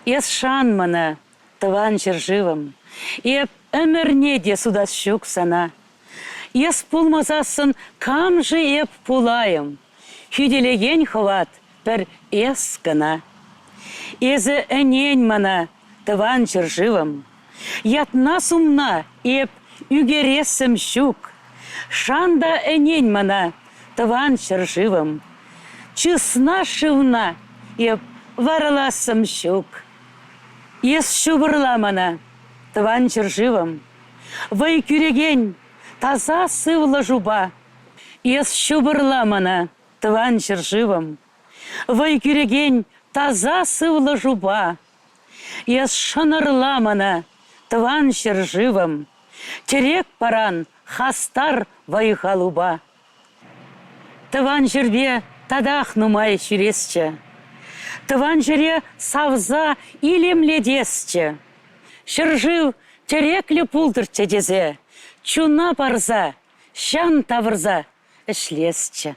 Ес шанмана, тыван живым, еп өмірне де судас щук сана. Ес пулмазасын кам же еп пулайым, хүделеген хват бір ес гына. Езі әнен мана, тыван живым, ятна сумна еп үгересім щук. Шанда әнен мана, тыван живым, чысна шывна еп варыласым щук. Ес шубырла мана, тыван живым, вай күреген таза сывлы жуба. Ес шубырла мана, тыван живым, вай күреген таза сывлы жуба. Ес шынырла мана, тыван живым, терек паран хастар вай халуба. Тыван жербе тадах нумай шүресче, тыван жере савза илемледесче. Шыржив тереклі пулдырче дезе, чуна барза, шан тавырза ішлесче.